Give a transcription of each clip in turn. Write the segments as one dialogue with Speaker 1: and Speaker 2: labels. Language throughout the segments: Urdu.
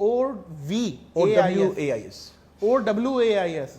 Speaker 1: OWAIS।
Speaker 2: OWAIS।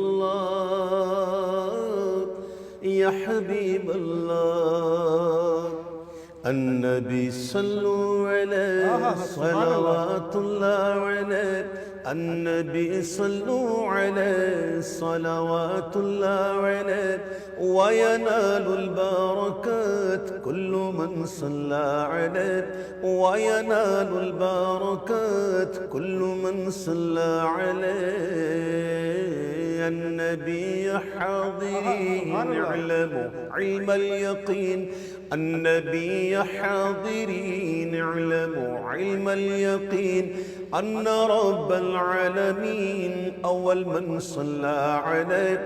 Speaker 1: اللہ یا حبیب اللہ النبی صلو علیہ صلوات اللہ علیہ النبی صلو علیہ صلوات اللہ علیہ وینال البرکات کل من صلی علیہ وینال البرکات کل من صلی علیہ النبی حاضرین اعلموا علم الیقین النبی حاضرین اعلموا علم الیقین ان رب العالمین اول من صلی علیہ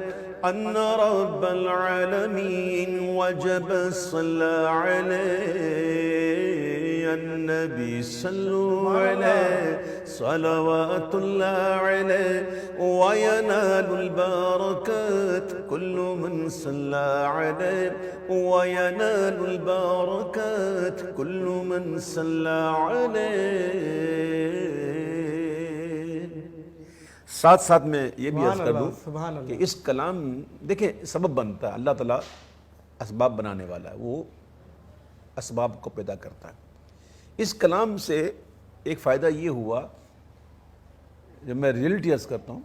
Speaker 1: ان رب العالمین وجب صلی علیہ النبی صلو علیہ صلوات اللہ علیہ وینال البرکات کل من صلی علیہ وینال البرکات کل من صلی علیہ۔ ساتھ ساتھ میں یہ بھی عرض کر دوں کہ اس کلام دیکھیں سبب بنتا ہے، اللہ تعالیٰ اسباب بنانے والا ہے، وہ اسباب کو پیدا کرتا ہے۔ اس کلام سے ایک فائدہ یہ ہوا، جب میں ریئلٹی عرض کرتا ہوں،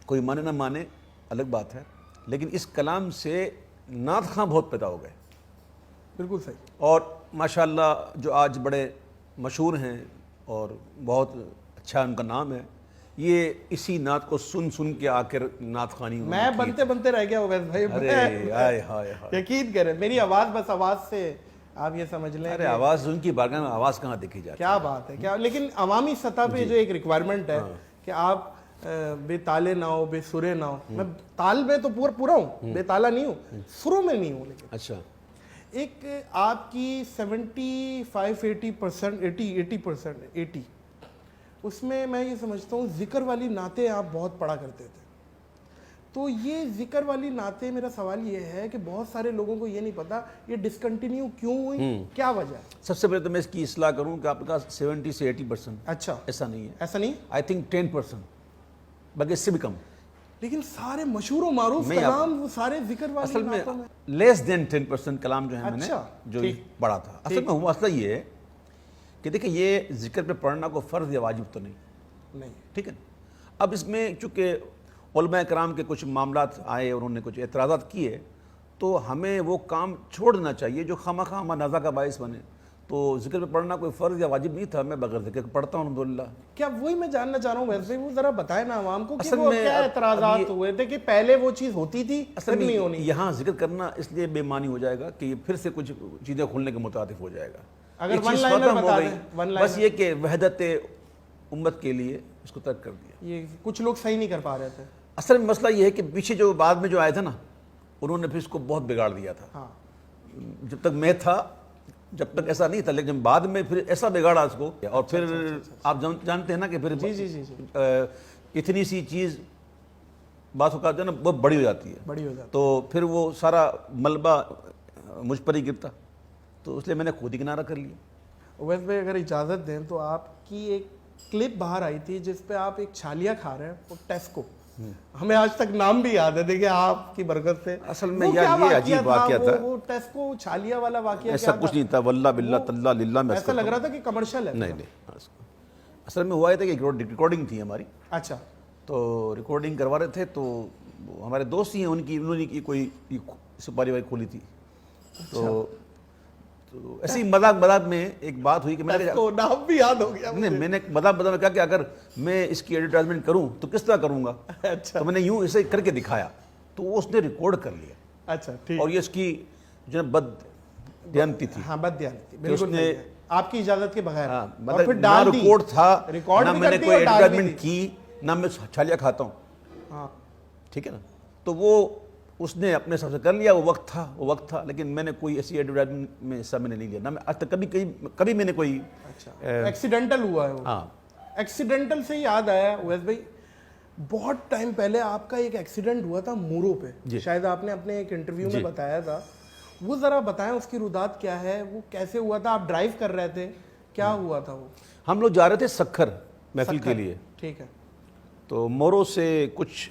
Speaker 1: کوئی مانے نہ مانے الگ بات ہے، لیکن اس کلام سے نعت خواں بہت پیدا ہو گئے۔
Speaker 2: بالکل صحیح۔
Speaker 1: اور ماشاءاللہ جو آج بڑے مشہور ہیں اور بہت اچھا ان کا نام ہے، یہ اسی نعت کو سن سن کے آ کر نعت خوانی
Speaker 2: میں بنتے بنتے رہ گیا ہوگا بھائی، یقین کریں میری آواز بس آواز سے آپ یہ سمجھ لیں۔
Speaker 1: ارے آواز ان کی بارگاہ میں آواز کہاں دیکھی جاتی ہے؟
Speaker 2: کیا بات ہے، کیا لیکن عوامی سطح پہ جو ایک ریکوائرمنٹ ہے کہ آپ بے تالے نہ ہو، بے سرے نہ ہو، میں تال میں تو پورا ہوں، بے تالا نہیں ہوں، سروں میں نہیں ہوں، لیکن
Speaker 1: اچھا
Speaker 2: ایک آپ کی 75-80% اس میں میں یہ سمجھتا ہوں ذکر والی نعتیں آپ بہت پڑھا کرتے تھے۔ تو یہ ذکر والی نعتیں، میرا سوال یہ ہے کہ بہت سارے لوگوں کو یہ نہیں پتا یہ ڈسکنٹینیو کیوں ہوئی، کیا وجہ ہے؟
Speaker 1: سب سے پہلے تو میں اس کی اصلاح کروں کہ آپ کا 70 سے 80%،
Speaker 2: اچھا
Speaker 1: ایسا نہیں ہے،
Speaker 2: ایسا نہیں،
Speaker 1: آئی تھنک 10%، بلکہ اس سے بھی کم۔
Speaker 2: لیکن سارے مشہور و معروف کلام وہ سارے ذکر والی
Speaker 1: اصل میں
Speaker 2: نعتوں میں
Speaker 1: لیس دین 10% کلام جو ہے میں نے جو پڑھا تھا، اصل میں مسئلہ یہ ہے کہ دیکھیں یہ ذکر پہ پڑھنا کو فرض یا واجب تو نہیں، ٹھیک ہے۔ اب اس میں چونکہ علماء کرام کے کچھ معاملات آئے، انہوں نے کچھ اعتراضات کیے، تو ہمیں وہ کام چھوڑ دینا چاہیے جو خواہ منازع کا باعث بنے۔ تو ذکر پہ پڑھنا کوئی فرض یا واجب نہیں تھا، میں بغیر ذکر پڑھتا ہوں الحمدللہ۔
Speaker 2: کیا وہی میں جاننا چاہ رہا ہوں ویسے وہ ذرا بتائیں نا عوام کو کہ وہ کیا اعتراضات ہوئے تھے کہ پہلے وہ چیز ہوتی تھی
Speaker 1: اصل میں نہیں ہونی۔ یہاں ذکر کرنا اس لیے بے معنی ہو جائے گا کہ یہ پھر سے کچھ چیزیں کھولنے کے مترادف ہو جائے گا۔
Speaker 2: اگر ون لائنر بتا دیں،
Speaker 1: بس یہ کہ وحدت امت کے لیے اس کو ترک کر دیا۔
Speaker 2: یہ کچھ لوگ صحیح نہیں کر پا رہے تھے۔
Speaker 1: اصل میں مسئلہ یہ ہے کہ پیچھے جو بعد میں جو آئے تھے نا، انہوں نے پھر اس کو بہت بگاڑ دیا تھا۔ جب تک میں تھا جب تک ایسا نہیں تھا، لیکن بعد میں پھر ایسا بگاڑا اس کو، اور پھر آپ جانتے ہیں نا کہ پھر اتنی سی چیز بات ہو کر نا بہت بڑی ہو جاتی ہے، تو پھر وہ سارا ملبہ مجھ پر ہی گرتا، تو اس لیے میں نے خود ہی کنارہ کر لیا۔
Speaker 2: اویس بھائی اگر اجازت دیں تو آپ کی ایک کلپ باہر آئی تھی جس پہ آپ ایک چھالیا کھا رہے ہیں، وہ ٹیسکو، ہمیں آج تک نام بھی یاد ہے، دیکھیں آپ کی برکت سے۔
Speaker 1: اصل میں یار یہ عجیب واقعہ تھا،
Speaker 2: وہ ٹیسکو چھالیا والا واقعہ
Speaker 1: ایسا کچھ نہیں تھا، واللہ باللہ تاللہ للہ میں
Speaker 2: ایسا لگ رہا تھا کہ کمرشل ہے۔
Speaker 1: نہیں، اصل میں ہوا یہ تھا کہ ریکارڈنگ تھی ہماری،
Speaker 2: اچھا،
Speaker 1: تو ریکارڈنگ کروا رہے تھے، تو ہمارے دوست ہی ہیں انہوں نے کوئی سپاری وائی کھولی تھی، تو ایسی مذاق میں ایک بات ہوئی کہ میں نے
Speaker 2: نام بھی یاد ہو گیا،
Speaker 1: نہیں، میں نے مذاق میں کہا کہ اگر میں اس کی ایڈورٹائزمنٹ کروں تو کس طرح کروں گا، تو میں نے یوں اسے کر کے دکھایا، تو اس نے ریکارڈ کر لیا۔
Speaker 2: اچھا ٹھیک۔
Speaker 1: اور یہ اس کی جو بد دیانتی تھی،
Speaker 2: ہاں بد دیانتی، بالکل آپ کی اجازت کے بغیر،
Speaker 1: اور پھر نہ ریکارڈ تھا، نہ میں نے کوئی ایڈورٹائزمنٹ کی، نہ میں چھالیا کھاتا ہوں، ٹھیک ہے نا، تو وہ اس نے اپنے حساب سے کر لیا، وہ وقت تھا، لیکن میں نے کوئی ایسی ایڈورٹائزمنٹ میں حصہ میں نے نہیں لیا، نہ میں آج تک کبھی میں نے کوئی
Speaker 2: ایکسیڈنٹل ہوا ہے وہ۔
Speaker 1: ہاں،
Speaker 2: ایکسیڈنٹل سے یاد آیا اویس بھائی، بہت ٹائم پہلے آپ کا ایک ایکسیڈنٹ ہوا تھا مورو پہ، شاید آپ نے اپنے ایک انٹرویو میں بتایا تھا، وہ ذرا بتائیں اس کی رودات کیا ہے، وہ کیسے ہوا تھا، آپ ڈرائیو کر رہے تھے، کیا ہوا تھا؟ وہ
Speaker 1: ہم لوگ جا رہے تھے سکھر محفل کے لیے،
Speaker 2: ٹھیک ہے،
Speaker 1: تو مورو سے کچھ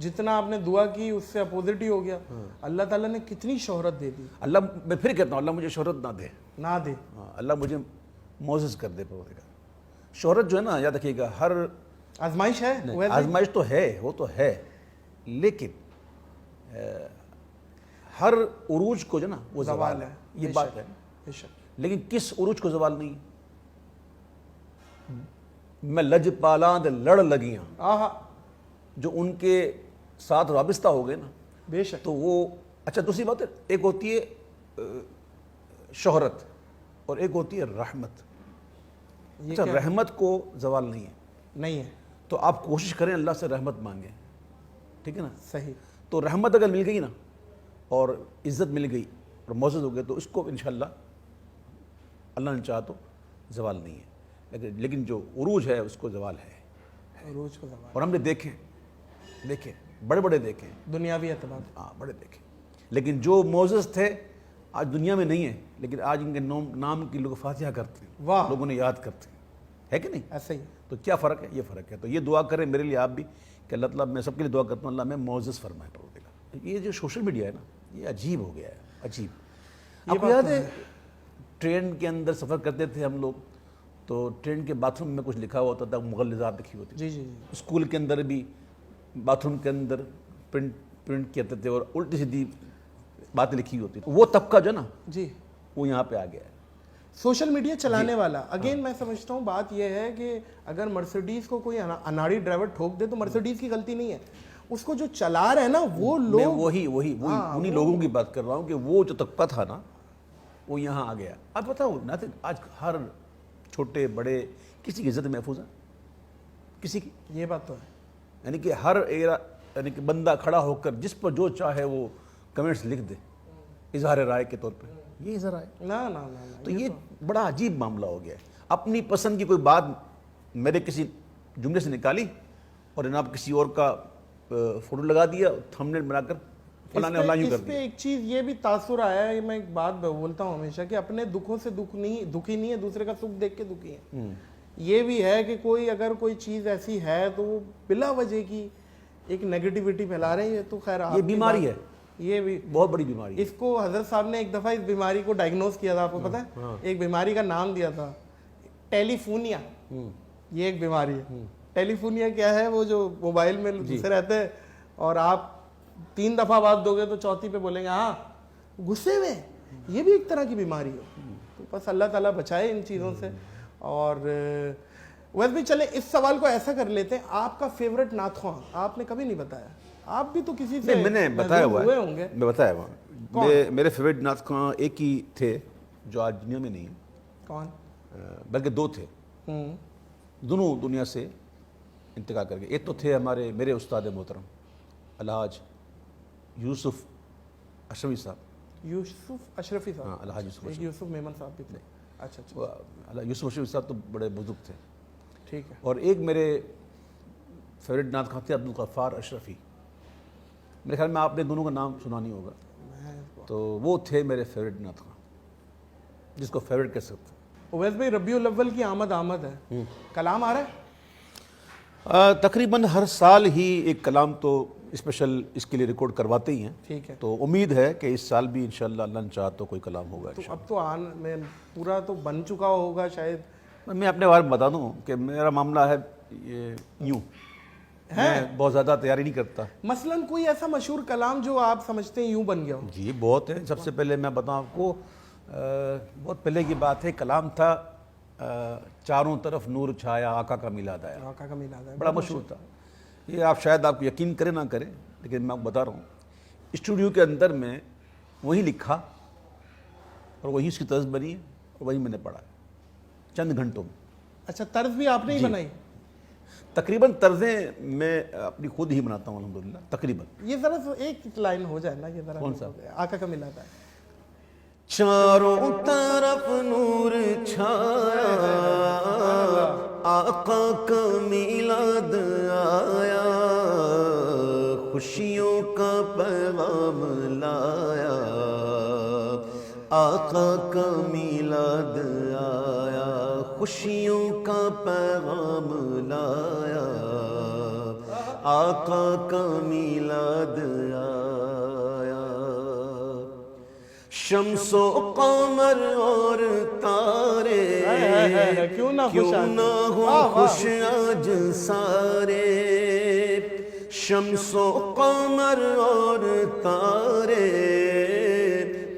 Speaker 2: جتنا آپ نے دعا کی اس سے اپوزٹ ہی ہو گیا. اللہ تعالیٰ نے کتنی شہرت دے دی.
Speaker 1: اللہ میں پھر کہتا ہوں اللہ مجھے شہرت نہ دے,
Speaker 2: نہ دے.
Speaker 1: اللہ مجھے معزز کر دے. شہرت جو ہے نا یاد رکھیے گا ہر
Speaker 2: آزمائش ہے,
Speaker 1: آزمائش تو ہے, وہ تو ہے, لیکن ہر عروج کو جو نا وہ زوال ہے, یہ بات ہے. لیکن کس عروج کو زوال نہیں؟ میں لج پالاں لڑ لگیاں, جو ان کے ساتھ وابستہ ہو گئے نا,
Speaker 2: بے شک,
Speaker 1: تو وہ اچھا. دوسری بات ہے, ایک ہوتی ہے شہرت اور ایک ہوتی ہے رحمت. اچھا رحمت کو زوال نہیں ہے,
Speaker 2: نہیں ہے,
Speaker 1: تو آپ کوشش کریں اللہ سے رحمت مانگیں, ٹھیک ہے نا.
Speaker 2: صحیح.
Speaker 1: تو رحمت اگر مل گئی نا اور عزت مل گئی اور معزز ہو گئے تو اس کو انشاءاللہ اللہ نے چاہا تو زوال نہیں ہے, لیکن جو عروج ہے اس کو زوال ہے.
Speaker 2: عروج کو زوال,
Speaker 1: اور ہم نے دیکھے بڑے بڑے دیکھے,
Speaker 2: دنیاوی اعتبار,
Speaker 1: ہاں بڑے دیکھے, لیکن جو معزز تھے آج دنیا میں نہیں ہیں, لیکن آج ان کے نام کی لوگ فاتحہ کرتے ہیں, لوگوں نے یاد کرتے ہیں, ہے کہ نہیں؟
Speaker 2: ایسا ہی.
Speaker 1: تو کیا فرق ہے؟ یہ فرق ہے. تو یہ دعا کریں میرے لیے آپ بھی کہ اللہ تعالیٰ, میں سب کے لیے دعا کرتا ہوں اللہ میں معزز فرمائے پروردگار. یہ جو سوشل میڈیا ہے نا یہ عجیب ہو گیا ہے, عجیب. آپ کو یاد ہے ٹرین کے اندر سفر کرتے تھے ہم لوگ, تو ٹرین کے باتھ روم میں کچھ لکھا ہوا ہوتا تھا, مغلظات لکھی ہوتی تھی.
Speaker 2: جی.
Speaker 1: اسکول کے اندر بھی باتھ روم کے اندر پرنٹ کرتے تھے اور الٹی سیدھی باتیں لکھی ہوتی تھی. وہ طبقہ جو نا
Speaker 2: جی
Speaker 1: وہ یہاں پہ آ گیا ہے,
Speaker 2: سوشل میڈیا چلانے والا. اگین میں سمجھتا ہوں بات یہ ہے کہ اگر مرسیڈیز کو کوئی اناڑی ڈرائیور ٹھوک دے تو مرسیڈیز کی غلطی نہیں ہے, اس کو جو چلا رہے ہیں نا وہ لوگ.
Speaker 1: میں وہی انہی لوگوں کی بات کر رہا ہوں کہ وہ جو طبقہ تھا نا وہ یہاں آ گیا. آپ بتاؤ نہ آج ہر چھوٹے بڑے کسی کی عزت محفوظ ہے, کسی کی.
Speaker 2: یہ بات تو ہے.
Speaker 1: یعنی کہ ہر یعنی کہ بندہ کھڑا ہو کر جس پر جو چاہے وہ کمنٹس لکھ دے اظہار رائے کے طور پہ. یہ اظہار رائے
Speaker 2: نہ
Speaker 1: تو یہ بڑا عجیب معاملہ ہو گیا ہے. اپنی پسند کی کوئی بات میرے کسی جملے سے نکالی اور جناب کسی اور کا فوٹو لگا دیا, تھمبنیل بنا کر فلاں نے یوں کر
Speaker 2: دیا. ایک چیز یہ بھی تاثر آیا ہے, میں ایک بات بولتا ہوں ہمیشہ کہ اپنے دکھوں سے دکھی نہیں ہے, دوسرے کا سکھ دیکھ کے دکھی ہے. یہ بھی ہے کہ کوئی اگر کوئی چیز ایسی ہے تو وہ بلا وجہ کی ایک نیگیٹیوٹی پھیلا رہے ہیں. تو خیر
Speaker 1: یہ بیماری ہے, یہ بھی بہت بڑی بیماری ہے.
Speaker 2: اس کو حضرت صاحب نے ایک دفعہ اس بیماری کو ڈائگنوز کیا تھا, آپ کو پتہ ہے, ایک بیماری کا نام دیا تھا ٹیلی فونیا. یہ ایک بیماری ہے. ٹیلی فونیا کیا ہے؟ وہ جو موبائل میں گھسے رہتے ہیں اور آپ 3 دفعہ بات دو گے تو چوتھی پہ بولیں گے ہاں غصے میں. یہ بھی ایک طرح کی بیماری ہے. تو بس اللہ تعالیٰ بچائے ان چیزوں سے. اور ویسے بھی چلے اس سوال کو ایسا کر لیتے ہیں, آپ کا فیوریٹ نعت خواں آپ نے کبھی نہیں بتایا. آپ بھی تو کسی سے
Speaker 1: میں نے بتایا ہوا
Speaker 2: ہوئے ہوں گے.
Speaker 1: میں بتایا ہوا میرے فیوریٹ نعت خواں ایک ہی تھے جو آج دنیا میں نہیں ہیں.
Speaker 2: کون؟
Speaker 1: بلکہ 2 تھے, دونوں دنیا سے انتقال کر گئے. ایک تو تھے میرے استاد محترم الحاج یوسف اشرفی صاحب.
Speaker 2: یوسف اشرفی صاحب.
Speaker 1: ہاں الحاج
Speaker 2: یوسف میمن صاحب بھی تھے.
Speaker 1: اچھا یوسف اشرفی صاحب تو بڑے بزرگ تھے.
Speaker 2: ٹھیک ہے. اور
Speaker 1: ایک میرے فیوریٹ نعت خواں تھے عبدالغفار اشرفی. میرے خیال میں آپ نے دونوں کا نام سنا نہیں ہوگا. تو وہ تھے میرے فیوریٹ نعت خواں, جس کو فیوریٹ کہہ سکتے.
Speaker 2: اویس بھائی ربیع الاول کی آمد ہے, کلام آ رہا ہے
Speaker 1: تقریباً ہر سال ہی ایک کلام تو اسپیشل اس کے لیے ریکارڈ کرواتے ہی ہیں.
Speaker 2: ٹھیک ہے. تو
Speaker 1: امید ہے کہ اس سال بھی انشاءاللہ اللہ نے چاہا تو کوئی کلام ہوگا.
Speaker 2: تو اب تو میں پورا تو بن چکا ہوگا شاید.
Speaker 1: میں اپنے بارے میں بتا دوں کہ میرا معاملہ ہے یہ یوں, میں بہت زیادہ تیاری نہیں کرتا.
Speaker 2: مثلاً کوئی ایسا مشہور کلام جو آپ سمجھتے ہیں یوں بن گیا ہو؟
Speaker 1: جی بہت ہے. سب سے پہلے میں بتاؤں آپ کو, بہت پہلے کی بات ہے, کلام تھا چاروں طرف نور چھایا آقا کا میلاد آیا.
Speaker 2: آقا کا میلاد آیا
Speaker 1: بڑا مشہور تھا. یہ آپ شاید آپ کو یقین کریں نہ کریں, لیکن میں آپ کو بتا رہا ہوں اسٹوڈیو کے اندر میں وہی لکھا اور وہی اس کی طرز بنی اور وہی میں نے پڑھا چند گھنٹوں میں.
Speaker 2: اچھا, طرز بھی آپ نے ہی بنائی؟
Speaker 1: تقریباً طرزیں میں اپنی خود ہی بناتا ہوں الحمدللہ تقریباً.
Speaker 2: یہ ذرا ایک لائن ہو جائے نا, یہ ذرا. کون سا؟ آقا کا میلاد آیا.
Speaker 1: چاروں طرف نور چھایا آقا کا میلاد آیا, خوشیوں کا پیغام لایا آقا کا میلاد آیا, خوشیوں کا پیغام لایا آقا کا میلاد آیا، شمس و قمر اور تارے
Speaker 2: کیوں نہ
Speaker 1: ہو خوش آج سارے، شمس و قمر اور تارے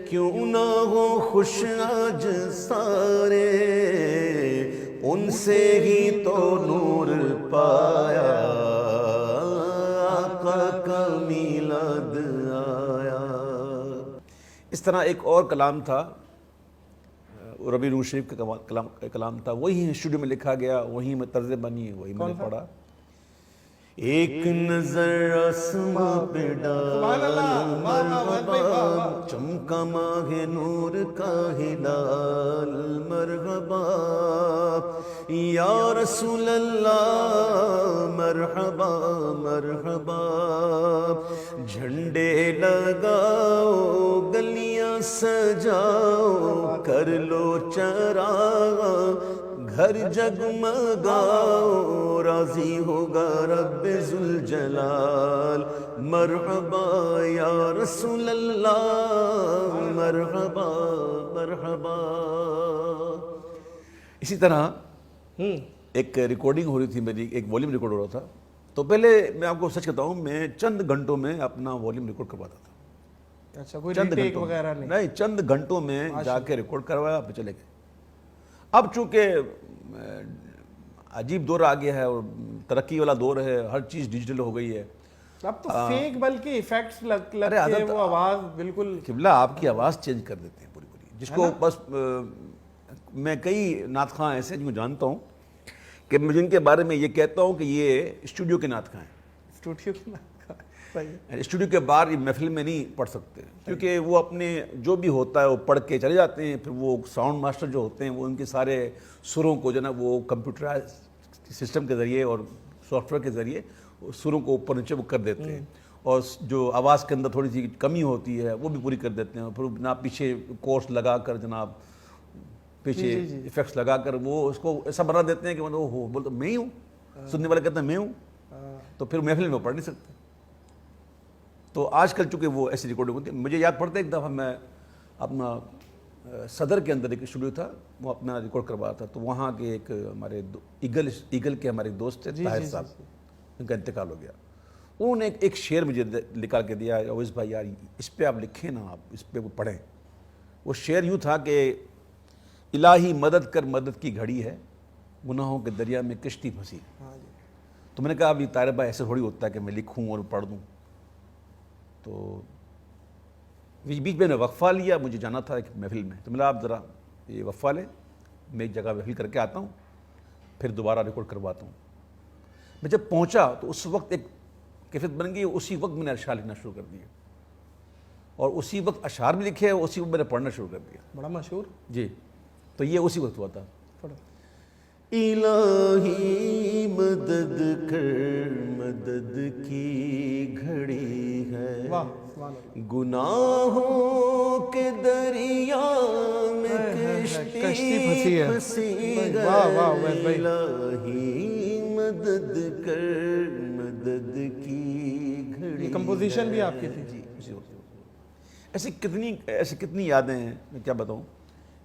Speaker 1: کیوں نہ ہو خوش آج سارے، ان سے ہی تو نور پایا، آقا کا میلاد آیا۔ اس طرح ایک اور کلام تھا، ربیع نور شریف کا کلام تھا، وہی اسٹوڈیو میں لکھا گیا، وہی میں طرز بنی، وہی میں نے پڑھا۔ ایک نظر آسماں پہ ڈال مرحبا، چمکا ماہ نور کا ہلال مرحبا، یا رسول اللہ مرحبا مرحبا، جھنڈے لگاؤ گلیاں سجاؤ، کر لو چراغاں گھر جگمگاؤ، راضی ہوگا رب ذوالجلال مرحبا، یا رسول اللہ مرحبا مرحبا۔ اسی طرح ایک ریکارڈنگ ہو رہی تھی میری، ایک والیوم ریکارڈ ہو رہا تھا، تو پہلے میں آپ کو سچ کہتا ہوں، میں چند گھنٹوں میں اپنا والیوم ریکارڈ کرواتا تھا۔
Speaker 2: اچھا، کوئی ریٹیک وغیرہ
Speaker 1: نہیں، چند گھنٹوں میں جا کے ریکارڈ کروایا، پھر چلے گئے۔ اب چونکہ عجیب دور آ گیا ہے اور ترقی والا دور ہے، ہر چیز ڈیجیٹل ہو گئی ہے،
Speaker 2: اب تو فیک بلکہ ایفیکٹس لگ کے وہ آواز بالکل
Speaker 1: قبلہ آپ کی آواز چینج کر دیتے ہیں پوری پوری، جس کو بس میں کئی نعت خواں ایسے جن کو جانتا ہوں کہ میں جن کے بارے میں یہ کہتا ہوں کہ یہ اسٹوڈیو کے نعت خواں ہیں،
Speaker 2: اسٹوڈیو کی نعت خواں،
Speaker 1: اسٹوڈیو کے باہر محفل میں نہیں پڑھ سکتے، کیونکہ وہ اپنے جو بھی ہوتا ہے وہ پڑھ کے چلے جاتے ہیں، پھر وہ ساؤنڈ ماسٹر جو ہوتے ہیں وہ ان کے سارے سروں کو جو ہے نا وہ کمپیوٹرائز سسٹم کے ذریعے اور سافٹ ویئر کے ذریعے سروں کو اوپر نیچے وہ کر دیتے ہیں، اور جو آواز کے اندر تھوڑی سی کمی ہوتی ہے وہ بھی پوری کر دیتے ہیں، پھر جناب پیچھے کورس لگا کر جناب پیچھے ایفیکٹس لگا کر وہ اس کو ایسا بنا دیتے ہیں کہ وہ ہو بولتا میں ہی ہوں، سننے والے کہتے ہیں میں ہوں، تو پھر محفل میں پڑھ نہیں سکتے۔ تو آج کل چونکہ وہ ایسی ریکارڈنگ ہوتی ہے، مجھے یاد پڑتا ہے ایک دفعہ میں اپنا صدر کے اندر ایک اسٹوڈیو تھا، وہ اپنا ریکارڈ کروایا تھا، تو وہاں کے ایک ہمارے ایگل کے ہمارے دوست تھے طاہر صاحب، ان کا انتقال ہو گیا، انہوں نے ایک شعر مجھے نکال کے دیا، اویس بھائی یار اس پہ آپ لکھیں نا، آپ اس پہ وہ پڑھیں۔ وہ شعر یوں تھا کہ الہی مدد کر مدد کی گھڑی ہے، گناہوں کے دریا میں کشتی پھنسی۔ تو میں نے کہا ابھی طاہر بھائی ایسے تھوڑی ہوتا ہے کہ میں لکھوں اور پڑھ دوں، تو بیچ میں نے وقفہ لیا، مجھے جانا تھا ایک محفل میں، تو میں نے آپ ذرا یہ وقفہ لیں، میں ایک جگہ محفل کر کے آتا ہوں، پھر دوبارہ ریکارڈ کرواتا ہوں۔ میں جب پہنچا تو اس وقت ایک کیفیت بن گئی، اسی وقت میں نے اشعار لکھنا شروع کر دیے، اور اسی وقت اشعار بھی لکھے، اسی وقت میں نے پڑھنا شروع کر دیا۔
Speaker 2: بڑا مشہور
Speaker 1: جی، تو یہ اسی وقت ہوا تھا۔
Speaker 3: الہی مدد کر مدد کی گھڑی ہے، گناہوں کے دریا میں کشتی پھنسی ہے، الہی مدد کر مدد کی گھڑی۔
Speaker 2: کمپوزیشن بھی آپ کی تھی؟
Speaker 1: جی، ایسی کتنی یادیں ہیں، میں کیا بتاؤں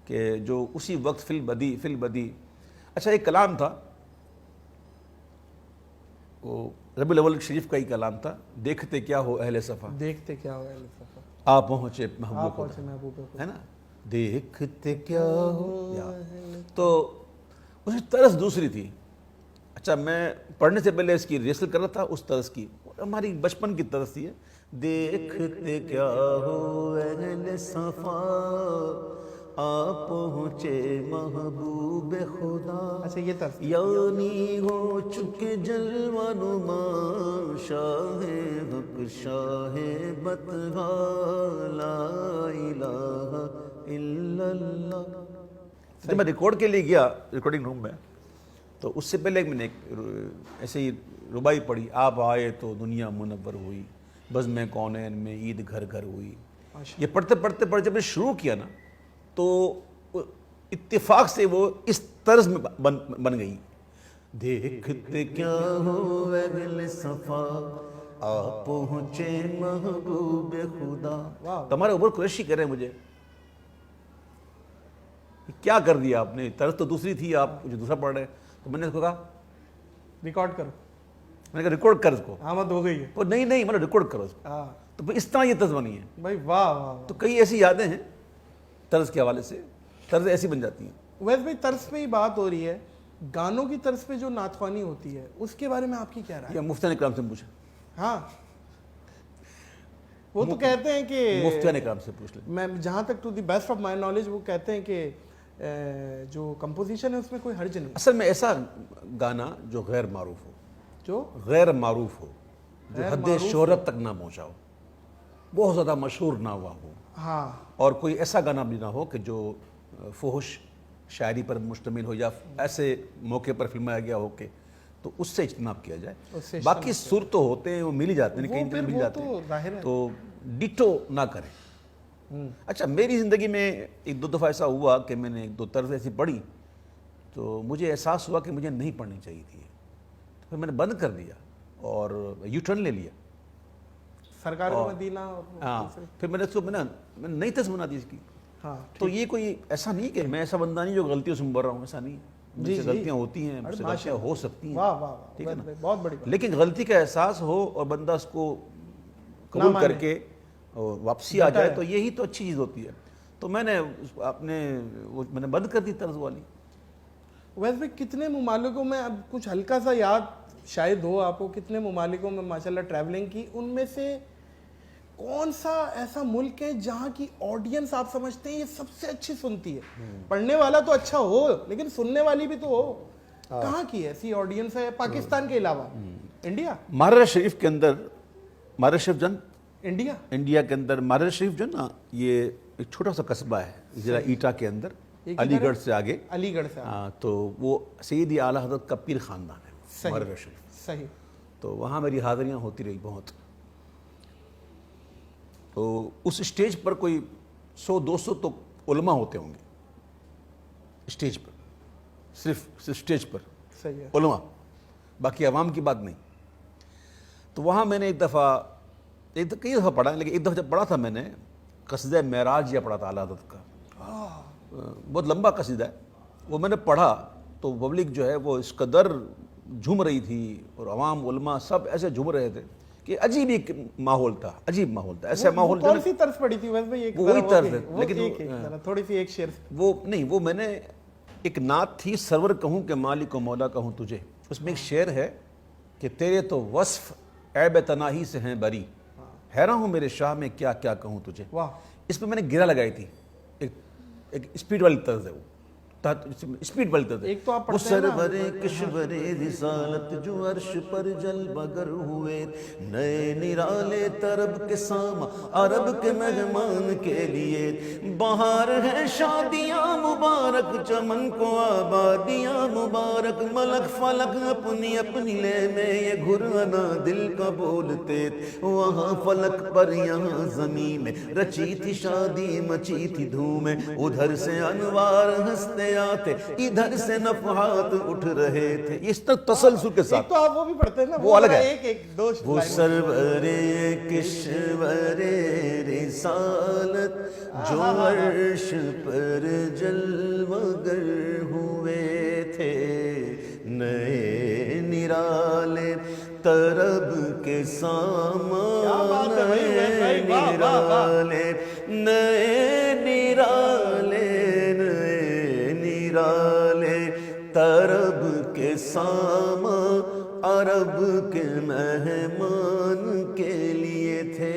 Speaker 1: کہ جو اسی وقت فی البدی۔ اچھا، ایک کلام تھا، وہ ربیع الاول شریف کا ہی کلام تھا، دیکھتے کیا ہو اہل صفا،
Speaker 2: دیکھتے کیا ہو اہل صفا،
Speaker 1: آپ پہنچے محبوب
Speaker 2: محبوب،
Speaker 1: ہے نا، دیکھتے کیا ہو، تو اس کی طرز دوسری تھی۔ اچھا، میں پڑھنے سے پہلے اس کی ریہرسل کر رہا تھا، اس طرز کی، ہماری بچپن کی طرز تھی، دیکھتے کیا ہو اہل صفا، آپ پہنچے محبوب خدا،
Speaker 2: اچھا یہ طرز،
Speaker 1: یعنی ہو چکے جلوہ نما، شاہ حق شاہ بطحا، لا الہ الا اللہ۔ جب میں ریکارڈ کے لیے گیا ریکارڈنگ روم میں، تو اس سے پہلے میں نے ایسے ہی ربائی پڑھی، آپ آئے تو دنیا منور ہوئی، بزم کونین میں عید گھر گھر ہوئی۔ یہ پڑھتے جب میں شروع کیا نا، تو اتفاق سے وہ اس طرز میں بن گئی،
Speaker 3: دیکھتے کیا ہو اہل صفا آپ پہنچے محبوب خدا.
Speaker 1: تمہارے اوپر قریشی کہہ رہے ہیں مجھے کیا کر دیا آپ نے, طرز تو دوسری تھی, آپ جو دوسرا پڑھ رہے ہیں. تو میں نے اس کو کہا
Speaker 2: ریکارڈ کرو.
Speaker 1: میں نے کہا ریکارڈ کر اس کو.
Speaker 2: آمد ہو گئی ہے.
Speaker 1: وہ نہیں میں نے ریکارڈ کرو اس کو.
Speaker 2: ہاں
Speaker 1: تو اس طرح یہ طرز بنی ہے
Speaker 2: بھائی, واہ واہ.
Speaker 1: تو کئی ایسی یادیں ہیں طرز کے حوالے سے, طرز ایسی بن جاتی ہیں.
Speaker 2: ویسے بھائی طرز پہ ہی بات ہو رہی ہے, گانوں کی طرز پہ جو نعت خوانی ہوتی ہے اس کے بارے میں آپ کی کیا رائے؟
Speaker 1: یا مفتیان اکرام سے پوچھیں.
Speaker 2: ہاں وہ تو کہتے ہیں کہ
Speaker 1: مفتیان اکرام سے پوچھ لیں.
Speaker 2: میں جہاں تک to the best of my knowledge وہ کہتے ہیں کہ جو کمپوزیشن ہے اس میں کوئی حرج نہیں.
Speaker 1: اصل میں ایسا گانا جو غیر معروف ہو,
Speaker 2: جو
Speaker 1: غیر معروف ہو, جو حد شہرت تک نہ پہنچا ہو, بہت زیادہ مشہور نہ ہوا ہو,
Speaker 2: ہاں,
Speaker 1: اور کوئی ایسا گانا بھی نہ ہو کہ جو فحش شاعری پر مشتمل ہو یا ایسے موقع پر فلمایا گیا ہو کہ, تو اس سے اجتناب کیا جائے. باقی سر تو ہوتے ہیں, وہ مل ہی جاتے ہیں, کہیں مل جاتے ہیں, تو ڈیٹو نہ کریں. اچھا, میری زندگی میں ایک دو دفعہ ایسا ہوا کہ میں نے ایک دو طرز ایسی پڑھی تو مجھے احساس ہوا کہ مجھے نہیں پڑھنی چاہیے تھی, تو پھر میں نے بند کر دیا اور یو ٹرن لے لیا.
Speaker 2: سرکار مدینہ.
Speaker 1: ہاں, پھر میں نے اس کو میں نے نئی طرز بنا دی اس کی.
Speaker 2: ہاں,
Speaker 1: تو یہ کوئی ایسا نہیں کہ میں ایسا بندہ نہیں جو غلطیوں سے مبر رہا ہوں, ایسا نہیں. مجھ سے غلطیاں ہوتی ہیں, مجھ سے غلطیاں ہو سکتی ہیں,
Speaker 2: واہ واہ,
Speaker 1: ٹھیک ہے نا,
Speaker 2: بہت بڑی بات.
Speaker 1: لیکن غلطی کا احساس ہو اور بندہ اس کو قبول کر کے واپسی آ جائے تو یہی تو اچھی چیز ہوتی ہے. تو میں نے میں نے بند کر دی طرز والی.
Speaker 2: ویسے بھی کتنے ممالکوں میں, اب کچھ ہلکا سا یاد شاید ہو آپ کو, کتنے ممالکوں میں ماشاءاللہ ٹریولنگ کی, ان میں سے کون سا ایسا ملک ہے جہاں کی آڈینس آپ سمجھتے ہیں یہ سب سے اچھی سنتی ہے؟ پڑھنے والا تو اچھا ہو لیکن سننے والی بھی تو ہو. کہاں کی ایسی آڈینس ہے پاکستان کے علاوہ؟ انڈیا.
Speaker 1: مہاراشٹر شریف کے اندر, مہاراشٹر شریف
Speaker 2: انڈیا
Speaker 1: کے اندر مہاراشٹر شریف جو نا, یہ ایک چھوٹا سا قصبہ ہے ضلع ایٹا کے اندر, علی گڑھ سے آگے.
Speaker 2: علی گڑھ سے.
Speaker 1: ہاں, تو وہ سیدی اعلیٰ حضرت کا پیر خاندان ہے مہاراشٹر شریف.
Speaker 2: صحیح.
Speaker 1: تو وہاں میری حاضریاں ہوتی رہی بہت. تو اس اسٹیج پر کوئی 100-200 تو علماء ہوتے ہوں گے اسٹیج پر, صرف اسٹیج پر
Speaker 2: صحیح ہے,
Speaker 1: علماء, باقی عوام کی بات نہیں. تو وہاں میں نے ایک دفعہ کئی دفعہ پڑھا, لیکن ایک دفعہ جب پڑھا تھا میں نے قصیدہ معراج یا پڑھا تھا اعلیٰ حضرت کا, بہت لمبا قصیدہ ہے وہ. میں نے پڑھا تو پبلک جو ہے وہ اس قدر جھوم رہی تھی, اور عوام علماء سب ایسے جھوم رہے تھے کہ عجیب ایک ماحول تھا, عجیب ماحول تھا. ایسا ماحول
Speaker 2: کون سی طرز پڑی تھی ویسے بھائی؟
Speaker 1: وہی طرز ہے, لیکن
Speaker 2: تھوڑی سی ایک شعر.
Speaker 1: وہ نہیں, وہ میں نے ایک نعت تھی, سرور کہوں کہ مالک و مولا کہوں تجھے. اس میں ایک شعر ہے کہ تیرے تو وصف عیب تناہی سے ہیں بری, حیران ہوں میرے شاہ میں کیا کیا کہوں تجھے.
Speaker 2: واہ.
Speaker 1: اس میں نے گرہ لگائی تھی, ایک اسپیڈ والی طرز ہے, وہ اسپیڈ والی طرز ہے.
Speaker 2: ایک تو آپ
Speaker 3: وہ
Speaker 2: پڑھتے ہیں نا,
Speaker 3: سرور کشور رسالت جو عرش پر جل بگر ہوئے, نئے نرالے طرب کے ساما عرب کے مہمان کے لیے. بہار ہے شادیاں مبارک, چمن کو آبادیاں مبارک, ملک فلک اپنی اپنی لے میں یہ گھرانا دل کا بولتے. وہاں فلک پر یہاں زمین میں رچی تھی شادی, مچی تھی دھوم, ادھر سے انوار ہنستے آتے, ادھر سے نفحات اٹھ رہے تھے.
Speaker 1: اس طرح تسلسل کے ساتھ.
Speaker 2: ایک تو آپ وہ بھی پڑھتے ہیں نا,
Speaker 1: وہ الگ ہے.
Speaker 2: ایک دو
Speaker 3: وہ سرور کشور رسالت جو عرش پر جلوگر ہوئے تھے, نئے نرالے طرب کے سامان, نرالے نئے نرالے طرب کے سامان عرب کے مہمان کے لیے تھے.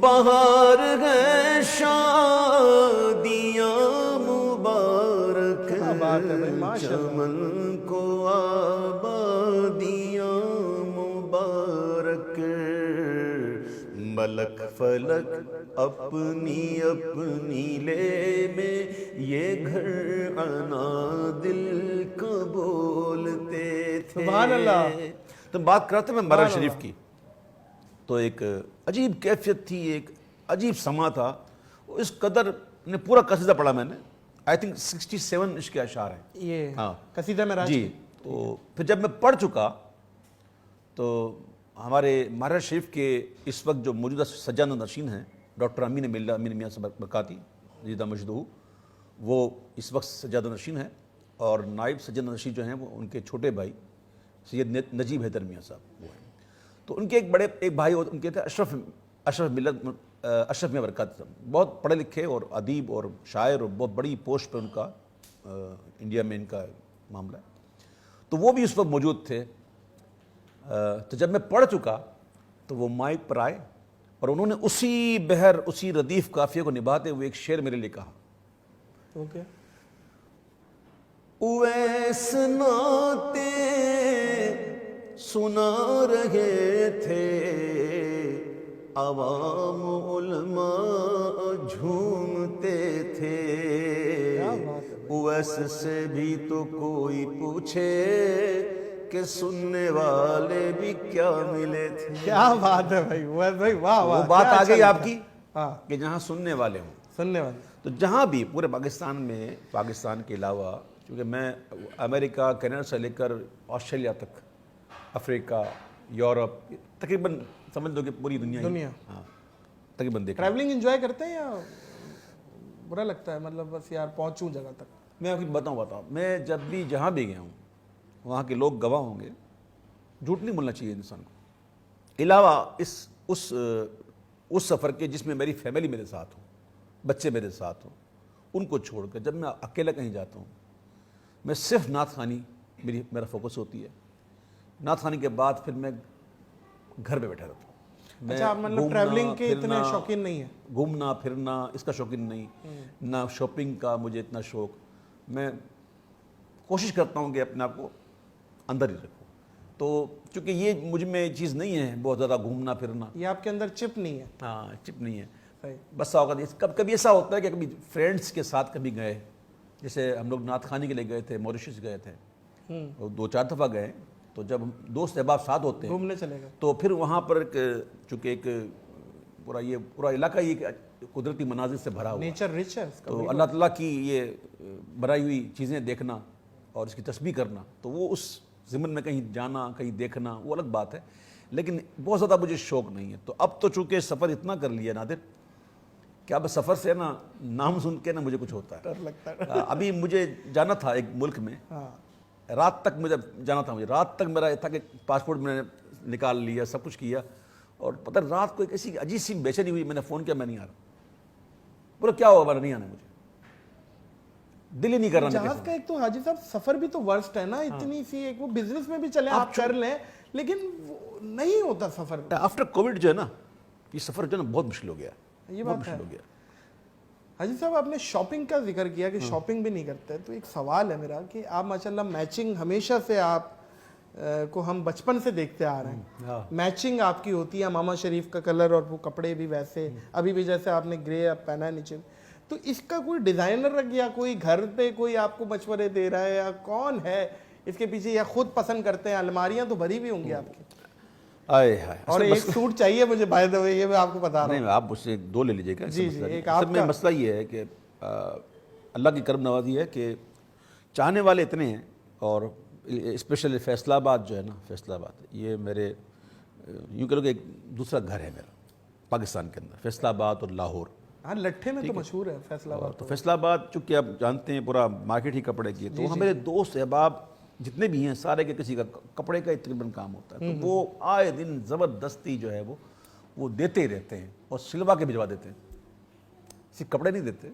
Speaker 3: بہار ہے شادیاں مبارک, چمن کو آبادیاں مبارک, ملک فلک اپنی اپنی لے میں یہ گھر انا دل کا بولتے تھے.
Speaker 2: سبحان اللہ.
Speaker 1: تو بات کرتے میں مہاراشٹر شریف کی, تو ایک عجیب کیفیت تھی, ایک عجیب سما تھا. اس قدر نے پورا قصیدہ پڑھا میں نے, آئی تھنک 67 اس کے اشعار ہیں
Speaker 2: یہ
Speaker 1: ہاں
Speaker 2: قصیدہ معراج
Speaker 1: جی. تو پھر جب میں پڑھ چکا تو ہمارے مہاراج شریف کے اس وقت جو موجودہ سجادہ نشین ہیں ڈاکٹر امین میاں صاحب برکاتی زیدہ مجدہ، وہ اس وقت سجادہ نشین ہیں، اور نائب سجادہ نشین جو ہیں وہ ان کے چھوٹے بھائی سید نجیب حیدر میاں صاحب وہ ہیں. تو ان کے ایک بھائی ان کے تھے اشرف میاں برکاتی صاحب، بہت پڑھے لکھے اور ادیب اور شاعر، اور بہت بڑی پوسٹ پہ ان کا انڈیا میں ان کا معاملہ ہے. تو وہ بھی اس وقت موجود تھے. تو جب میں پڑھ چکا تو وہ مائک پر آئے اور انہوں نے اسی بحر اسی ردیف قافیے کو نبھاتے ہوئے ایک شعر میرے لیے کہا.
Speaker 2: اوکے.
Speaker 3: اویس ناتے سنا رہے تھے، عوام علماء جھومتے تھے، اویس سے بھی تو کوئی پوچھے کہ سننے والے بھی کیا ملے تھے.
Speaker 2: کیا بات ہے بھائی، بھائی واہ واہ.
Speaker 1: وہ بات آ گئی آپ کی
Speaker 2: ہاں،
Speaker 1: کہ جہاں سننے والے ہوں.
Speaker 2: سننے والے.
Speaker 1: تو جہاں بھی پورے پاکستان میں، پاکستان کے علاوہ، کیونکہ میں امریکہ کینیڈا سے لے کر آسٹریلیا تک، افریقہ، یورپ، تقریباً سمجھ لو کہ پوری دنیا ہاں تقریباً دیکھ.
Speaker 2: ٹریولنگ انجوائے کرتے ہیں یا برا لگتا ہے، مطلب بس یار پہنچوں جگہ تک؟
Speaker 1: میں آپ کو بتاؤں میں جب بھی جہاں بھی گیا ہوں وہاں کے لوگ گواہ ہوں گے، جھوٹ نہیں بولنا چاہیے انسان کو، علاوہ اس سفر کے جس میں میری فیملی میرے ساتھ ہو، بچے میرے ساتھ ہوں، ان کو چھوڑ کر جب میں اکیلا کہیں جاتا ہوں، میں صرف نعت خوانی میرا فوکس ہوتی ہے. نعت خوانی کے بعد پھر میں گھر پہ بیٹھا رہتا ہوں.
Speaker 2: اچھا، آپ مطلب ٹریولنگ کے اتنے شوقین نہیں ہیں؟
Speaker 1: گھومنا پھرنا اس کا شوقین نہیں، نہ شاپنگ کا مجھے اتنا شوق. میں کوشش کرتا ہوں کہ اپنے آپ کو اندر ہی رکھوں. تو چونکہ یہ مجھ میں چیز نہیں ہے بہت زیادہ گھومنا پھرنا،
Speaker 2: یہ آپ کے اندر چپ نہیں ہے.
Speaker 1: ہاں چپ نہیں ہے.
Speaker 2: صحیح.
Speaker 1: بس کبھی ایسا ہوتا ہے کہ کبھی فرینڈس کے ساتھ کبھی گئے، جیسے ہم لوگ نعت خوانی کے لیے گئے تھے، موریشس گئے تھے، 2-4 دفعہ گئے. تو جب دوست احباب ساتھ ہوتے ہیں
Speaker 2: گھومنے چلے گئے
Speaker 1: تو پھر وہاں پر چونکہ ایک پورا علاقہ یہ قدرتی مناظر سے بھرا ہوا،
Speaker 2: نیچر رچ ہے اس کا.
Speaker 1: تو اللہ تعالیٰ کی یہ بنائی ہوئی چیزیں دیکھنا اور اس کی تسبیح کرنا، تو وہ اس ضمن میں کہیں جانا کہیں دیکھنا وہ الگ بات ہے. لیکن بہت زیادہ مجھے شوق نہیں ہے. تو اب تو چونکہ سفر اتنا کر لیا نادر کہ اب سفر سے نا نام سن کے نا مجھے کچھ ہوتا ہے،
Speaker 2: ڈر لگتا ہے.
Speaker 1: ابھی مجھے جانا تھا ایک ملک میں، رات تک مجھے جانا تھا، مجھے رات تک میرا یہ تھا کہ پاسپورٹ میں نے نکال لیا، سب کچھ کیا، اور پتہ رات کو ایک ایسی عجیب سی بے چینی ہوئی. میں نے فون کیا، میں نہیں آ رہا. بولے کیا ہوا؟ میں نہیں آنا، مجھے دل ہی نہیں کر رہا.
Speaker 2: جہاز کا ایک تو حاجی صاحب سفر بھی تو ورسٹ ہے نا، اتنی سی ایک وہ بزنس میں بھی چلیں آپ کر لیں لیکن نہیں ہوتا سفر.
Speaker 1: آفٹر کووڈ جو ہے نا یہ سفر جو ہے نا بہت مشکل ہو گیا،
Speaker 2: یہ بات ہے. حاجی صاحب آپ نے شاپنگ کا ذکر کیا کہ شاپنگ بھی نہیں کرتے، تو ایک سوال ہے میرا کہ آپ ماشاءاللہ میچنگ ہمیشہ سے آپ کو ہم بچپن سے دیکھتے آ رہے ہیں، میچنگ آپ کی ہوتی ہے، امامہ شریف کا کلر اور وہ کپڑے بھی ویسے، ابھی بھی جیسے آپ نے گرے پہنا ہے نیچے. تو اس کا کوئی ڈیزائنر رکھ گیا، کوئی گھر پہ کوئی آپ کو مشورے دے رہا ہے، یا کون ہے اس کے پیچھے، یا خود پسند کرتے ہیں؟ الماریاں تو بھری بھی ہوں گی آپ کی. اور ایک سوٹ چاہیے مجھے بائی دا وے، یہ میں آپ کو بتا رہا ہوں.
Speaker 1: نہیں آپ مجھ سے 2 لے لیجیے گا.
Speaker 2: جی ایک آپ
Speaker 1: میں مسئلہ یہ ہے کہ اللہ کی کرم نوازی ہے کہ چاہنے والے اتنے ہیں، اور اسپیشلی فیصلہ آباد جو ہے نا، فیصلہ آباد یہ میرے یوں کہہ لو کہ ایک دوسرا گھر ہے میرا پاکستان کے اندر، فیصلہ آباد اور لاہور.
Speaker 2: ہاں لٹھے میں تو مشہور ہے فیصلہ آباد.
Speaker 1: تو فیصلہ آباد چونکہ آپ جانتے ہیں پورا مارکیٹ ہی کپڑے کی، تو وہاں میرے دوست احباب جتنے بھی ہیں سارے کے کسی کا کپڑے کا تقریباً کام ہوتا ہے. تو وہ آئے دن زبردستی جو ہے وہ دیتے ہی رہتے ہیں، اور سلوا کے بھجوا دیتے ہیں. صرف کپڑے نہیں دیتے،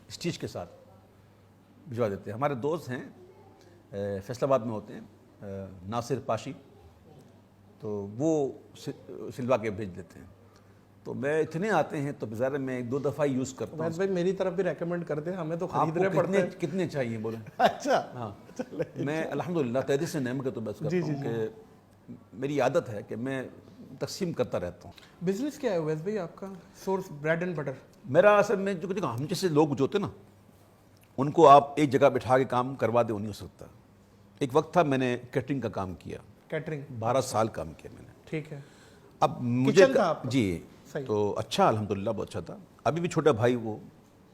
Speaker 1: اسٹیچ کے ساتھ بھجوا دیتے ہیں. ہمارے دوست ہیں فیصل آباد میں ہوتے ہیں، ناصر پاشی، تو وہ سلوا کے بھیج دیتے ہیں. تو میں اتنے آتے ہیں تو ظاہر میں 1-2 دفعہ یوز کرتا ہوں.
Speaker 2: بھائی میری طرف بھی ریکمینڈ کر دیں، ہمیں تو خریدنے پڑتے ہیں.
Speaker 1: کتنے چاہیے بولیں؟
Speaker 2: اچھا
Speaker 1: ہاں میں الحمدللہ تہذیب سے نعمت کا تو بس کرتا ہوں کہ میری عادت ہے کہ میں تقسیم کرتا رہتا ہوں.
Speaker 2: بزنس کیا ہے اویس بھائی آپ کا؟ سورس بریڈ اینڈ بٹر
Speaker 1: میرا اصل میں جو ہم جیسے لوگ جو ہوتے ہیں نا ان کو آپ ایک جگہ بٹھا کے کام کروا دیں وہ نہیں ہو سکتا. ایک وقت تھا میں نے کیٹرنگ کا کام کیا،
Speaker 2: کیٹرنگ
Speaker 1: 12 سال کام کیا میں نے.
Speaker 2: ٹھیک ہے.
Speaker 1: اب مجھے
Speaker 2: کچن تھا آپ کا؟
Speaker 1: جی تو اچھا الحمدللہ بہت اچھا تھا. ابھی بھی چھوٹا بھائی وہ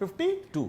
Speaker 2: 52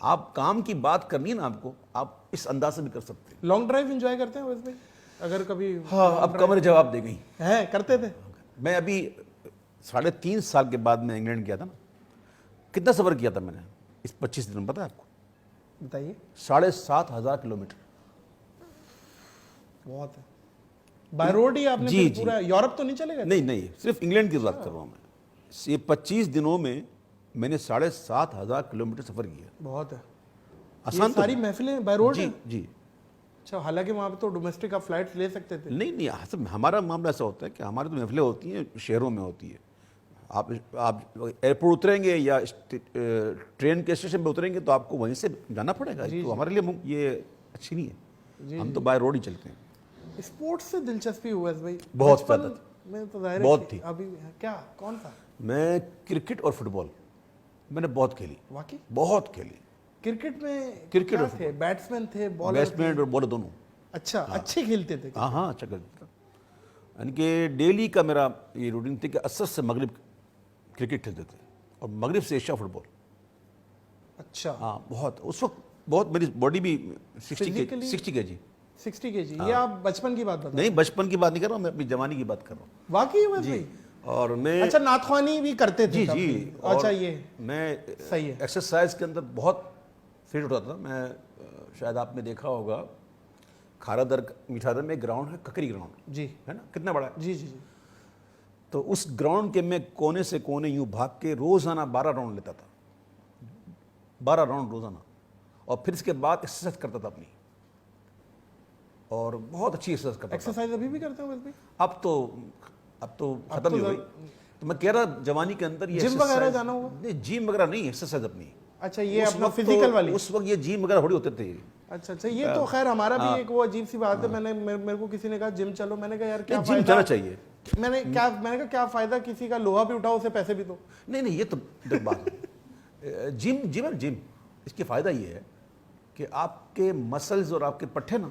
Speaker 1: آپ کام کی بات کرنی ہے نا آپ کو, آپ اس انداز سے بھی کر سکتے ہیں.
Speaker 2: لانگ ڈرائیو انجوائے کرتے ہیں ویسے بھائی اگر کبھی؟
Speaker 1: ہاں, اب کمر جواب دے گئی.
Speaker 2: ہیں کرتے تھے.
Speaker 1: میں ابھی 3.5 سال کے بعد میں انگلینڈ گیا تھا نا, کتنا سفر کیا تھا میں نے اس 25 دن میں, پتہ ہے آپ کو؟
Speaker 2: بتائیے.
Speaker 1: 7,500 کلومیٹر.
Speaker 2: بہت ہے. بائی روڈ ہی آپ نے
Speaker 1: جی,
Speaker 2: پورا یورپ تو نہیں چلے گئے؟
Speaker 1: نہیں, صرف انگلینڈ کی بات کر رہا ہوں میں. یہ 25 دنوں میں نے 7,500 کلومیٹر سفر کیا.
Speaker 2: بہت ہے.
Speaker 1: آسان تو
Speaker 2: ساری محفلیں بائی روڈ ہیں؟
Speaker 1: جی.
Speaker 2: اچھا, حالانکہ وہاں پہ تو ڈومیسٹک آپ فلائٹ لے سکتے تھے.
Speaker 1: نہیں, ہمارا معاملہ ایسا ہوتا ہے کہ ہماری تو محفلیں ہوتی ہیں شہروں میں ہوتی ہے. آپ ایئرپورٹ اتریں گے یا ٹرین کے اسٹیشن پہ اتریں گے تو آپ کو وہیں سے جانا پڑے گا. تو ہمارے لیے یہ اچھی نہیں ہے, ہم تو بائی روڈ ہی چلتے ہیں.
Speaker 2: اسپورٹس سے دلچسپی ہوا ہے بھائی
Speaker 1: بہت زیادہ
Speaker 2: میں تو ظاہر
Speaker 1: بہت تھی.
Speaker 2: ابھی کیا کون سا؟
Speaker 1: میں کرکٹ اور فٹ بال میں نے بہت کھیلی.
Speaker 2: واقعی
Speaker 1: بہت کھیلی.
Speaker 2: کرکٹ میں
Speaker 1: کرکٹ
Speaker 2: کیا تھے؟ بیٹسمین تھے بالر؟
Speaker 1: بیٹسمین اور بالر دونوں.
Speaker 2: اچھا, اچھے کھیلتے تھے.
Speaker 1: ہاں اچھا کھیلتا تھا. یعنی کہ ڈیلی کا میرا یہ روٹین تھی کہ عصر سے مغرب کرکٹ کھیلتے تھے اور مغرب سے عشاء فٹ بال.
Speaker 2: اچھا.
Speaker 1: ہاں بہت. اس وقت بہت میری باڈی بھی 60 کے جی.
Speaker 2: 60 کے جی. یہ آپ بچپن کی بات بتا؟
Speaker 1: نہیں, بچپن کی بات نہیں کر رہا ہوں, میں اپنی جوانی کی بات کر رہا ہوں.
Speaker 2: واقعی بھائی؟
Speaker 1: اور میں
Speaker 2: اچھا, نعت خوانی بھی کرتے تھے؟
Speaker 1: جی.
Speaker 2: اچھا, یہ
Speaker 1: میں
Speaker 2: صحیح ہے.
Speaker 1: ایکسرسائز کے اندر بہت فٹ ہوتا تھا. میں شاید آپ نے دیکھا ہوگا کھارا در میٹھا در میں ایک گراؤنڈ ہے, ککری گراؤنڈ
Speaker 2: جی
Speaker 1: ہے نا, کتنا بڑا ہے.
Speaker 2: جی.
Speaker 1: تو اس گراؤنڈ کے میں کونے سے کونے یوں بھاگ کے روزانہ 12 راؤنڈ لیتا تھا. 12 راؤنڈ روزانہ. اور پھر اس کے بعد ایکسرسائز کرتا تھا اپنی, اور بہت اچھی ایکسرسائز کرتا تھا.
Speaker 2: ایکسرسائز ابھی بھی کرتے ہیں بھائی؟
Speaker 1: اب تو ختم ہی ہو گئی. تو میں کہہ رہا جوانی کے اندر یہ
Speaker 2: جم وغیرہ جانا ہوگا؟
Speaker 1: نہیں, جم وغیرہ نہیں, ایکسرسائز اپنی.
Speaker 2: اچھا, یہ اپنا فزیکل والی.
Speaker 1: اس وقت یہ جم وغیرہ تھوڑی ہوتے تھے.
Speaker 2: اچھا, یہ تو خیر ہمارا بھی ایک وہ عجیب سی بات ہے. میرے کو کسی نے کہا جم چلو, میں نے کہا یار کیا
Speaker 1: جم جانا چاہیے.
Speaker 2: میں نے کہا کیا فائدہ, کسی کا لوہا بھی اٹھاؤ اسے پیسے بھی دو.
Speaker 1: نہیں, یہ تو بات ہے. جم اس کی فائدہ یہ ہے کہ آپ کے مسلز اور آپ کے پٹھے نا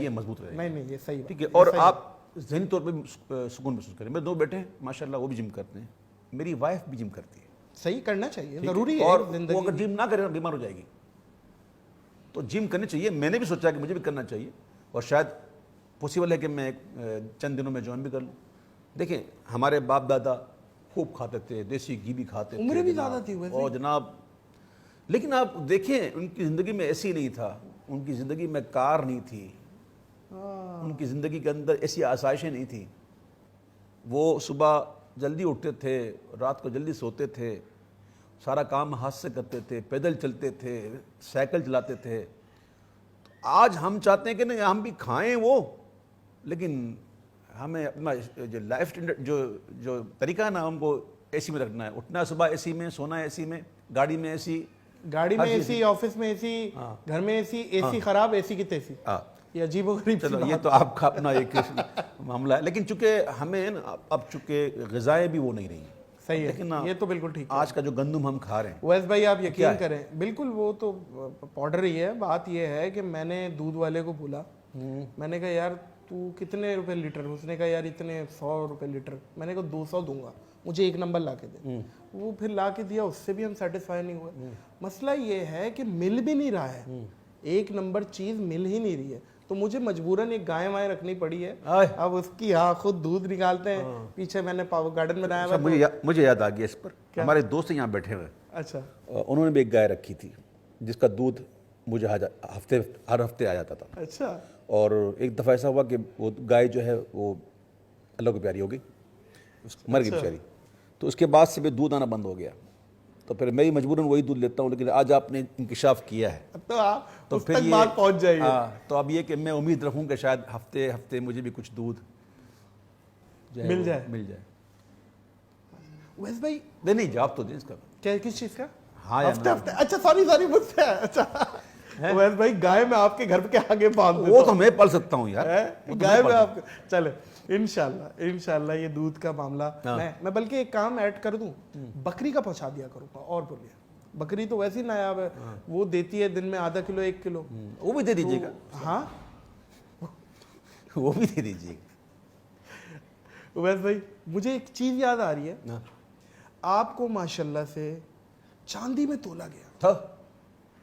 Speaker 1: یہ مضبوط رہے.
Speaker 2: نہیں, یہ صحیح
Speaker 1: ٹھیک ہے. اور آپ ذہنی طور پہ سکون محسوس کریں. میرے 2 بیٹے ہیں ماشاءاللہ, وہ بھی جم کرتے ہیں. میری وائف بھی جم کرتی ہے.
Speaker 2: صحیح, کرنا چاہیے, ضروری ہے.
Speaker 1: اور وہ اگر جم نہ کرے بیمار ہو جائے گی. تو جم کرنی چاہیے. میں نے بھی سوچا کہ مجھے بھی کرنا چاہیے, اور شاید پاسبل ہے کہ میں چند دنوں میں جوائن بھی کر لوں. دیکھیں, ہمارے باپ دادا خوب کھاتے تھے, دیسی گھی بھی کھاتے تھے,
Speaker 2: عمریں بھی زیادہ تھی
Speaker 1: اور جناب. لیکن آپ دیکھیں ان کی زندگی میں ایسی نہیں تھا. ان کی زندگی میں کار نہیں تھی, ان کی زندگی کے اندر ایسی آسائشیں نہیں تھیں. وہ صبح جلدی اٹھتے تھے, رات کو جلدی سوتے تھے, سارا کام ہاتھ سے کرتے تھے, پیدل چلتے تھے, سائیکل چلاتے تھے. آج ہم چاہتے ہیں کہ نہیں ہم بھی کھائیں وہ, لیکن ہمیں اپنا جو لائف جو طریقہ ہے نا ہم کو اے سی میں رکھنا ہے. اٹھنا صبح اے سی میں, سونا اے سی میں, گاڑی میں اے سی,
Speaker 2: آفس میں اے سی, گھر میں اے سی خراب, اے سی کی تیسی. یہ عجیب و غریب.
Speaker 1: چلو یہ تو آپ کا اپنا ایک معاملہ ہے, لیکن چونکہ ہمیں اب چونکہ غذائیں بھی وہ نہیں رہی.
Speaker 2: صحیح ہے, یہ تو بالکل ٹھیک ہے.
Speaker 1: آج کا جو گندم ہم کھا رہے ہیں
Speaker 2: ویس بھائی آپ یقین کریں, بالکل وہ تو پاؤڈر ہی ہے. بات یہ ہے کہ میں نے دودھ والے کو بولا, میں نے کہا یار تو کتنے روپے لیٹر؟ اس نے کہا یار اتنے 100 روپے لیٹر. میں نے کہا 200 دوں گا, مجھے 1 نمبر لا کے دے. وہ پھر لا کے دیا, اس سے بھی ہم سیٹسفائی نہیں ہوئے. مسئلہ یہ ہے کہ مل بھی نہیں رہا ہے, 1 نمبر چیز مل ہی نہیں رہی ہے. تو مجھے مجبوراً ایک گائے وائے رکھنی پڑی ہے. اب اس کی خود دودھ نکالتے ہیں. پیچھے میں نے گارڈن میں بنایا ہوا.
Speaker 1: مجھے یاد آ گیا اس پر, ہمارے دوست یہاں بیٹھے ہوئے.
Speaker 2: اچھا.
Speaker 1: انہوں نے بھی ایک گائے رکھی تھی جس کا دودھ مجھے ہر ہفتے آ جاتا تھا.
Speaker 2: اچھا.
Speaker 1: اور ایک دفعہ ایسا ہوا کہ وہ گائے جو ہے وہ اللہ کو پیاری ہو گئی, مر گئی بیچاری. تو اس کے بعد سے بھی دودھ آنا بند ہو گیا. تو پھر میں مجبوراً وہی دودھ لیتا ہوں. لیکن آج آپ نے انکشاف کیا ہے
Speaker 2: تو پھر یہ بات پہنچ جائے گی.
Speaker 1: تو اب یہ کہ میں امید رکھوں کہ شاید ہفتے مجھے بھی کچھ دودھ
Speaker 2: مل جائے. ویس بھائی
Speaker 1: نہیں جواب تو دیں اس کا.
Speaker 2: کیا, کس چیز کا؟
Speaker 1: ہاں
Speaker 2: ہفتے. اچھا سوری مجھ سے. اچھا ویس بھائی گائے میں آپ کے گھر کے آگے باندھ دیتا ہوں.
Speaker 1: وہ تو میں پال سکتا ہوں یار,
Speaker 2: گائے میں آپ. چلے انشاءاللہ یہ دودھ کا معاملہ میں بلکہ ایک کام ایڈ کر دوں, بکری کا پہنچا دیا کروں گا. اور بولیے, بکری تو ویسے ہی نایاب ہے, وہ دیتی ہے دن میں ½ کلو 1 کلو.
Speaker 1: وہ بھی دے دیجیے گا.
Speaker 2: ہاں
Speaker 1: وہ بھی دے دیجیے گا.
Speaker 2: ویس بھائی مجھے ایک چیز یاد آ رہی ہے, آپ کو ماشاءاللہ سے چاندی میں تولا گیا
Speaker 1: تھا.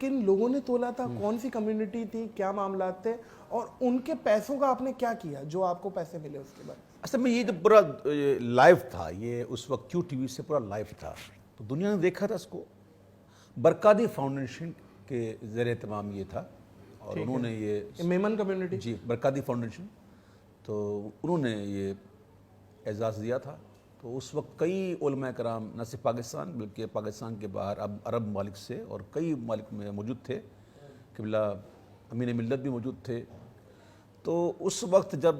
Speaker 2: کن لوگوں نے تولا تھا, کون سی کمیونٹی تھی, کیا معاملات تھے, اور ان کے پیسوں کا آپ نے کیا کیا جو آپ کو پیسے ملے اس کے بعد؟
Speaker 1: اصل میں یہ جو پورا لائیو تھا, یہ اس وقت کیو ٹی وی سے پورا لائیو تھا, تو دنیا نے دیکھا تھا اس کو. برکادی فاؤنڈیشن کے زیر اہتمام یہ تھا, اور انہوں نے یہ
Speaker 2: میمن کمیونٹی,
Speaker 1: جی برکادی فاؤنڈیشن, تو انہوں نے یہ اعزاز دیا تھا. تو اس وقت کئی علماء کرام نہ صرف پاکستان بلکہ پاکستان کے باہر اب عرب ممالک سے اور کئی ممالک میں موجود تھے. قبلہ امین ملت بھی موجود تھے. تو اس وقت جب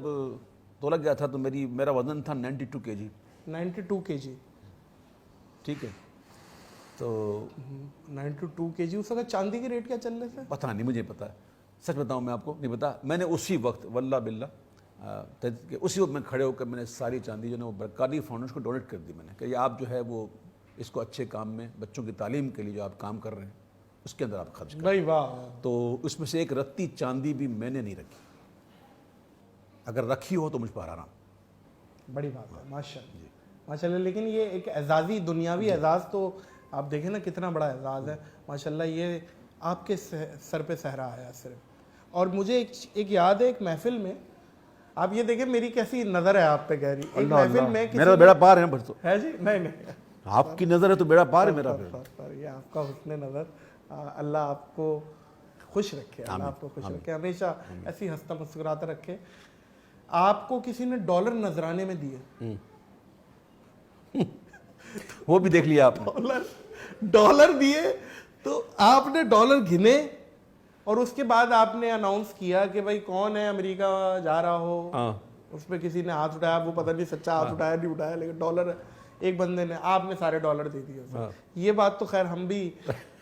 Speaker 1: تولا گیا تھا تو میرا وزن تھا 92 kg.
Speaker 2: 92 kg,
Speaker 1: ٹھیک ہے. تو
Speaker 2: 92 kg اس وقت چاندی کے ریٹ کیا چل رہے تھے؟
Speaker 1: پتہ نہیں, مجھے پتہ ہے, سچ بتاؤں میں آپ کو نہیں پتا. میں نے اسی وقت واللہ باللہ اسی وقت میں کھڑے ہو کر میں نے ساری چاندی جو ہے وہ برکادی فاؤنڈیشن کو ڈونیٹ کر دی میں نے, کہ یہ آپ جو ہے وہ اس کو اچھے کام میں بچوں کی تعلیم کے لیے جو آپ کام کر رہے ہیں اس کے اندر آپ خرچ کریں.
Speaker 2: بھائی واہ,
Speaker 1: تو اس میں سے ایک رتی چاندی بھی میں نے نہیں رکھی. اگر رکھی ہو تو مجھ پر آرام.
Speaker 2: بڑی بات ہے ماشاءاللہ ماشاءاللہ. لیکن یہ ایک اعزازی دنیاوی اعزاز تو آپ دیکھیں نا کتنا بڑا اعزاز ہے ماشاءاللہ. یہ آپ کے سر پہ صحرا آیا صرف. اور مجھے ایک یاد ہے ایک محفل میں, آپ یہ دیکھیں میری کیسی نظر ہے آپ پہ گہری, ایک محفل میں
Speaker 1: میرا بیڑا پار ہے نا,
Speaker 2: ہے جی, نہیں
Speaker 1: آپ کی نظر ہے تو بیڑا پار ہے میرا.
Speaker 2: یہ آپ کا حسن نظر, اللہ آپ کو خوش رکھے, اللہ آپ کو خوش رکھے, ہمیشہ ایسی ہنستا مسکراتا رکھے. آپ کو کسی نے ڈالر نذرانے میں دیے,
Speaker 1: وہ بھی دیکھ لیا آپ نے,
Speaker 2: ڈالر دیے, تو آپ نے ڈالر گنے اور اس کے بعد آپ نے اناؤنس کیا کہ بھائی کون ہے امریکہ جا رہا ہو. اس پہ کسی نے ہاتھ اٹھایا, وہ پتہ نہیں سچا ہاتھ اٹھایا نہیں اٹھایا, لیکن ڈالر ایک بندے نے, آپ نے سارے ڈالر دے دیے. یہ بات تو خیر ہم بھی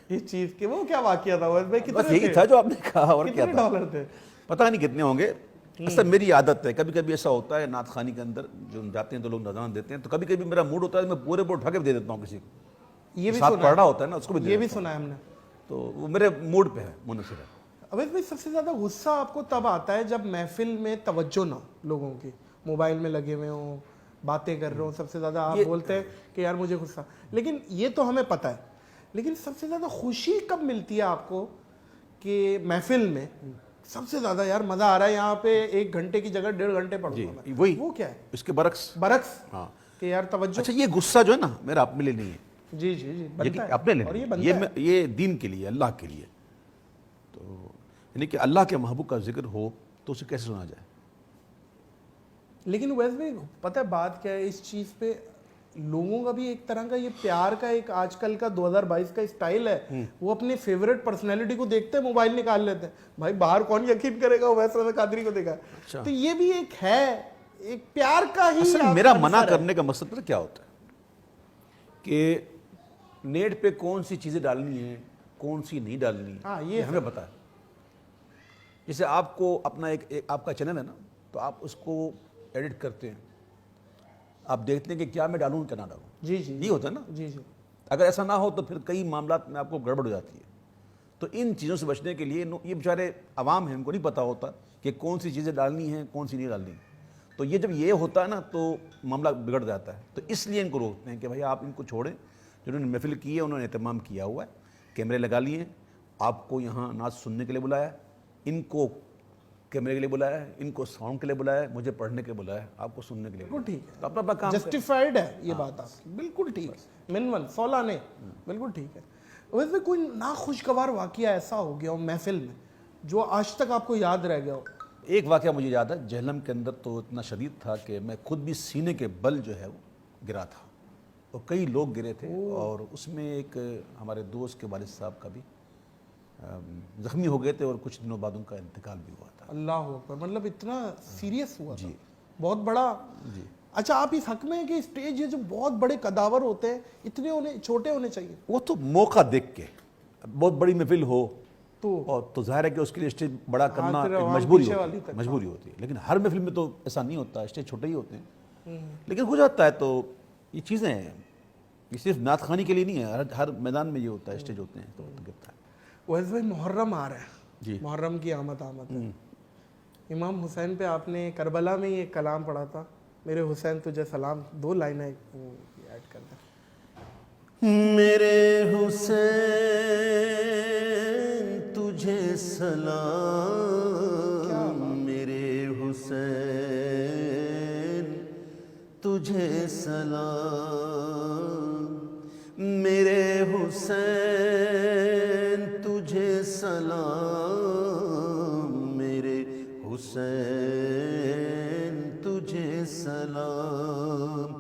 Speaker 2: اس چیز کے, وہ کیا واقعہ تھا بھائی,
Speaker 1: بس یہی تھا جو آپ نے کہا, اور کیا
Speaker 2: کتنے ڈالر تھے
Speaker 1: پتہ نہیں کتنے ہوں گے. اصل میری عادت ہے, کبھی کبھی ایسا ہوتا ہے نعت خوانی کے اندر جو جاتے ہیں تو لوگ نذران دیتے ہیں, تو کبھی کبھی میرا موڈ ہوتا ہے میں پورے اٹھا کے دے دیتا ہوں کسی کو.
Speaker 2: یہ بھی
Speaker 1: ساتھ پڑھ رہا ہوتا ہے نا اس کو بھی,
Speaker 2: یہ بھی سنا ہے ہم نے.
Speaker 1: تو وہ میرے موڈ پہ ہے, منحصر ہے.
Speaker 2: اویس بھائی سب سے زیادہ غصہ آپ کو تب آتا ہے جب محفل میں توجہ نہ ہو لوگوں کی, موبائل میں لگے ہوئے ہوں, باتیں کر رہے ہوں, سب سے زیادہ آپ بولتے ہیں کہ یار مجھے غصہ, لیکن یہ تو ہمیں پتہ ہے. لیکن سب سے زیادہ خوشی کب ملتی ہے آپ کو کہ محفل میں سب سے زیادہ یار مزہ آ رہا ہے, یہاں پہ 1 گھنٹے کی جگہ 1.5 گھنٹے پڑھوں گا میں,
Speaker 1: وہی
Speaker 2: وہ کیا ہے
Speaker 1: اس کے برعکس
Speaker 2: ہاں کہ یار توجہ.
Speaker 1: اچھا یہ غصہ جو ہے نا میرا اپنے لیے نہیں ہے,
Speaker 2: جی جی جی بنتا ہے
Speaker 1: اپنے
Speaker 2: اور یہ
Speaker 1: لیے,
Speaker 2: بنتا ہے
Speaker 1: یہ دین کے لیے, اللہ کے لیے. تو یعنی کہ اللہ کے محبوب کا ذکر ہو تو اسے کیسے سنا جائے.
Speaker 2: لیکن ویسے بھی پتہ ہے بات کیا ہے, اس چیز پہ لوگوں کا بھی ایک طرح کا یہ پیار کا ایک آج کل کا 2022 کا اسٹائل ہے, وہ اپنے فیورٹ پرسنالٹی کو دیکھتے ہیں موبائل نکال لیتے ہیں. بھائی باہر کون یقین کرے گا ویسے میں قادری کو دیکھا, تو یہ بھی ایک ہے, ایک پیار کا ہی.
Speaker 1: اصل میرا منع کرنے کا مقصد پتہ کیا ہوتا ہے کہ نیٹ پہ کون سی چیزیں ڈالنی ہیں کون سی نہیں ڈالنی, یہ ہمیں پتہ ہے. جیسے آپ کو اپنا ایک آپ کا چینل ہے نا, تو آپ اس کو ایڈٹ کرتے ہیں, آپ دیکھتے ہیں کہ کیا میں ڈالوں کیا نہ ڈالوں.
Speaker 2: جی جی
Speaker 1: یہ ہوتا ہے نا.
Speaker 2: جی جی
Speaker 1: اگر ایسا نہ ہو تو پھر کئی معاملات میں آپ کو گڑبڑ ہو جاتی ہے. تو ان چیزوں سے بچنے کے لیے یہ بیچارے عوام ہیں, ان کو نہیں پتہ ہوتا کہ کون سی چیزیں ڈالنی ہیں کون سی نہیں ڈالنی. تو یہ جب یہ ہوتا ہے نا تو معاملہ بگڑ جاتا ہے. تو اس لیے ان کو روکتے ہیں کہ بھائی آپ ان کو چھوڑیں, جنہوں نے محفل کی ہے انہوں نے اہتمام کیا ہوا ہے, کیمرے لگا لیے ہیں, آپ کو یہاں نعت سننے کے لیے بلایا ہے, ان کو کیمرے کے لیے بلایا ہے, ان کو ساؤنڈ کے لیے بلایا ہے, مجھے پڑھنے کے بلایا ہے, آپ کو سننے کے لیے.
Speaker 2: بالکل ٹھیک ہے,
Speaker 1: تو اپنا کام
Speaker 2: جسٹیفائڈ ہے یہ بات آپ کی, بالکل ٹھیک ہے, منول سولانے بالکل ٹھیک ہے. ویسے کوئی ناخوشگوار واقعہ ایسا ہو گیا ہو محفل میں جو آج تک آپ کو یاد رہ گیا ہو؟
Speaker 1: ایک واقعہ مجھے یاد ہے, جہلم کے اندر تو اتنا شدید تھا کہ میں خود بھی سینے کے بل جو ہے وہ گرا تھا, اور کئی لوگ گرے تھے, اور اس میں ایک ہمارے دوست کے والد صاحب کا بھی زخمی ہو گئے تھے, اور کچھ دنوں بعد ان کا انتقال بھی ہوا تھا.
Speaker 2: اللہ اکبر, مطلب اتنا سیریس ہوا تھا, بہت بڑا. اچھا آپ اس حق میں ہیں کہ اسٹیج یہ جو بہت بڑے قداور ہوتے ہیں اتنے چھوٹے ہونے چاہیے؟
Speaker 1: وہ تو موقع دیکھ کے, بہت بڑی محفل ہو تو ظاہر ہے کہ اس کے لیے اسٹیج بڑا کرنا مجبوری ہوتی ہے, لیکن ہر محفل میں تو ایسا نہیں ہوتا, اسٹیج چھوٹے ہی ہوتے ہیں, لیکن ہو جاتا ہے. تو یہ چیزیں ہیں, یہ صرف نعت خوانی کے لیے نہیں ہے, ہر میدان میں یہ ہوتا ہے, اسٹیج ہوتے ہیں تو گرتا ہے.
Speaker 2: ویسے بھائی محرم آ رہا ہے, محرم کی آمد ہے. امام حسین پہ آپ نے کربلا میں یہ کلام پڑھا تھا, میرے حسین تجھے سلام, 2 لائنیں ایڈ کر دیں.
Speaker 3: میرے حسین تجھے سلام، میرے حسین تجھے سلام، میرے حسین تجھے سلام، میرے حسین تجھے سلام،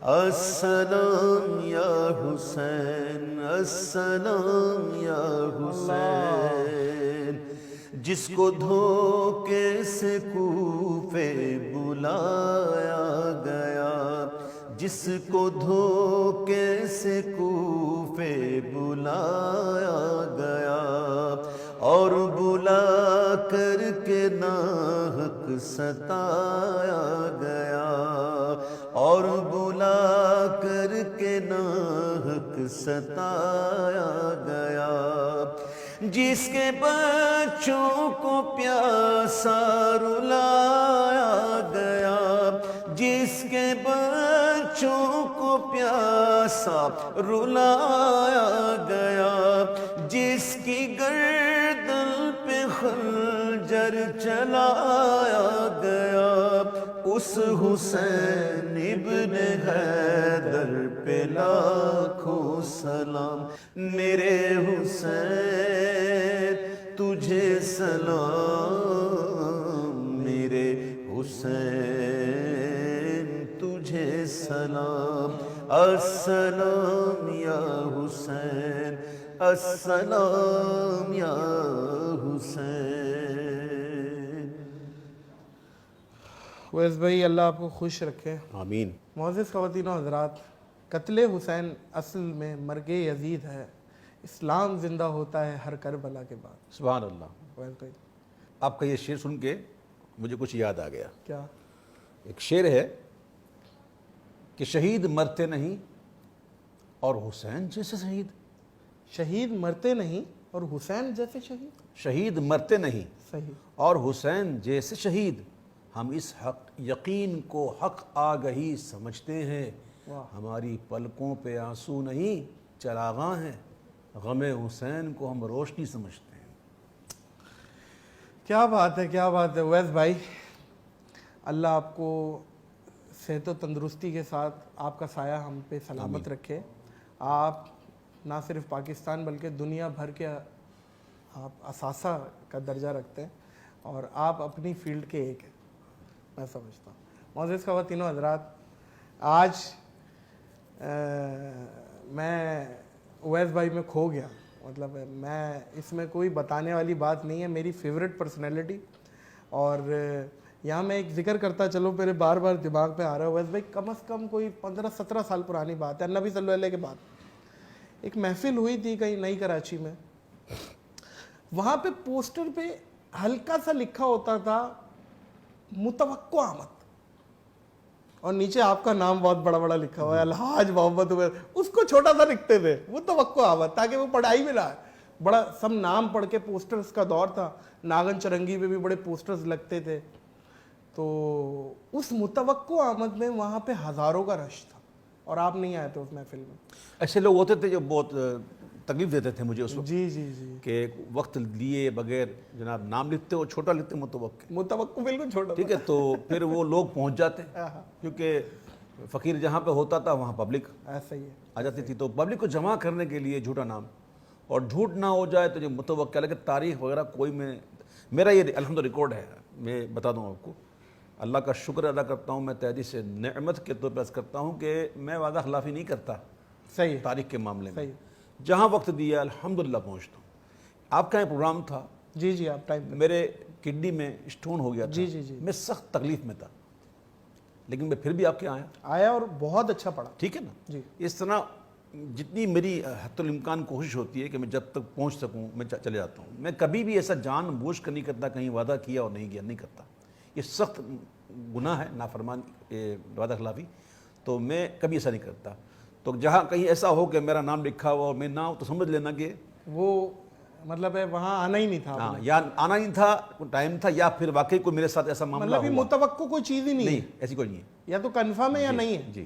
Speaker 3: السلام یا حسین، السلام یا حسین، جس کو دھوکے سے کوفے بلایا گیا، جس کو دھوکے سے کوفے بلایا گیا، اور بلا کر کے ناحق ستایا گیا، اور بلا کر کے ناحق ستایا گیا، جس کے بچوں کو پیاسا رلایا گیا، جس کے بچوں کو پیاسا رلایا گیا، جس کی گردن پہ خنجر چلایا گیا، اس حسین ابن حیدر پہ لاکھوں سلام، میرے حسین تجھے سلام، میرے حسین تجھے سلام، السلام یا حسین، السلام یا حسین۔
Speaker 2: ویس بھائی اللہ آپ کو خوش رکھے۔
Speaker 1: آمین۔
Speaker 2: معزز خواتین و حضرات، قتل حسین اصل میں مرگ یزید ہے، اسلام زندہ ہوتا ہے ہر کربلا کے بعد۔
Speaker 1: سبحان اللہ۔
Speaker 2: ویس بھائی
Speaker 1: آپ کا یہ شعر سن کے مجھے کچھ یاد آ گیا۔
Speaker 2: کیا؟
Speaker 1: ایک شعر ہے کہ شہید مرتے نہیں اور حسین جیسے شہید،
Speaker 2: شہید مرتے نہیں اور حسین جیسے شہید۔
Speaker 1: شہید مرتے نہیں
Speaker 2: صحیح۔
Speaker 1: اور حسین جیسے شہید، ہم اس حق یقین کو حق آگہی سمجھتے ہیں،
Speaker 2: واہ۔
Speaker 1: ہماری پلکوں پہ آنسو نہیں چراغاں ہیں، غم حسین کو ہم روشنی سمجھتے ہیں۔
Speaker 2: کیا بات ہے، کیا بات ہے ویس بھائی، اللہ آپ کو صحت و تندرستی کے ساتھ آپ کا سایہ ہم پہ سلامت رکھے۔ آپ نہ صرف پاکستان بلکہ دنیا بھر کے آپ اثاثہ کا درجہ رکھتے ہیں، اور آپ اپنی فیلڈ کے ایک ہیں، میں سمجھتا ہوں۔ معزز خواتین و حضرات، آج میں اویس بھائی میں کھو گیا، مطلب میں اس میں کوئی بتانے والی بات نہیں ہے، میری فیوریٹ پرسنالٹی، اور یہاں میں ایک ذکر کرتا چلو، میرے بار بار دماغ پہ آ رہا ہے اویس بھائی، کم از کم کوئی 15-17 سال پرانی بات ہے، نبی صلی اللہ علیہ کے بعد ایک محفل ہوئی تھی کہیں نئی کراچی میں، وہاں پہ پوسٹر پہ ہلکا سا لکھا ہوتا تھا متوقع آمد، اور نیچے آپ کا نام بہت بڑا بڑا لکھا ہوا ہے الحاج محمد اویس، اس کو چھوٹا سا لکھتے تھے متوقع آمد، تاکہ وہ پڑھائی میں رہا ہے، بڑا سب نام پڑھ کے پوسٹرز کا دور تھا، ناگن چرنگی پہ بھی بڑے پوسٹرز لگتے تھے، تو اس متوقع آمد میں وہاں پہ ہزاروں کا رش تھا، اور آپ نہیں آئے تھے اس محفل میں۔
Speaker 1: ایسے لوگ ہوتے تھے جو بہت تکلیف دیتے تھے مجھے اس وقت،
Speaker 2: جی جی جی،
Speaker 1: کہ وقت لیے بغیر جناب نام لکھتے اور چھوٹا لکھتے
Speaker 2: متوقع بالکل چھوٹا،
Speaker 1: ٹھیک ہے، تو پھر وہ لوگ پہنچ جاتے، کیونکہ فقیر جہاں پہ ہوتا تھا وہاں پبلک
Speaker 2: ایسا ہی ہے۔
Speaker 1: آ جاتی تھی، تو پبلک کو جمع کرنے کے لیے جھوٹا نام، اور جھوٹ نہ ہو جائے تو جو متوقع، لیکن تاریخ وغیرہ کوئی میرا یہ الحمد ریکارڈ ہے، میں بتا دوں آپ کو، اللہ کا شکر ادا کرتا ہوں، میں تہذیب سے نعمت کے طور پر عرض کرتا ہوں کہ میں وعدہ خلافی نہیں کرتا
Speaker 2: صحیح،
Speaker 1: تاریخ کے معاملے میں،
Speaker 2: صحیح،
Speaker 1: جہاں وقت دیا الحمدللہ پہنچتا ہوں۔ آپ کا یہ پروگرام تھا،
Speaker 2: جی جی، آپ ٹائم پہ،
Speaker 1: میرے کڈنی میں اسٹون ہو گیا تھا،
Speaker 2: جی جی جی،
Speaker 1: میں سخت تکلیف میں تھا، لیکن میں پھر بھی آپ کے
Speaker 2: آیا اور بہت اچھا پڑھا،
Speaker 1: ٹھیک ہے نا
Speaker 2: جی،
Speaker 1: اس طرح جتنی میری حتی الامکان کوشش ہوتی ہے کہ میں جب تک پہنچ سکوں میں چلے جاتا ہوں، میں کبھی بھی ایسا جان بوجھ کر نہیں کرتا کہیں وعدہ کیا اور نہیں کیا، نہیں کرتا، یہ سخت گناہ ہے، نافرمان وعدہ خلافی، تو میں کبھی ایسا نہیں کرتا، تو جہاں کہیں ایسا ہو کہ میرا نام لکھا ہوا اور میں نہ ہوں تو سمجھ لینا کہ
Speaker 2: وہ مطلب ہے وہاں آنا ہی نہیں تھا،
Speaker 1: ہاں، یا آنا نہیں تھا، ٹائم تھا، یا پھر واقعی کوئی میرے ساتھ ایسا معاملہ
Speaker 2: مطلب یہ
Speaker 1: ہوا،
Speaker 2: متوقع کوئی چیز ہی نہیں ہے،
Speaker 1: نہیں ایسی کوئی نہیں ہے،
Speaker 2: یا تو کنفرم ہے یا نہیں ہے،
Speaker 1: جی،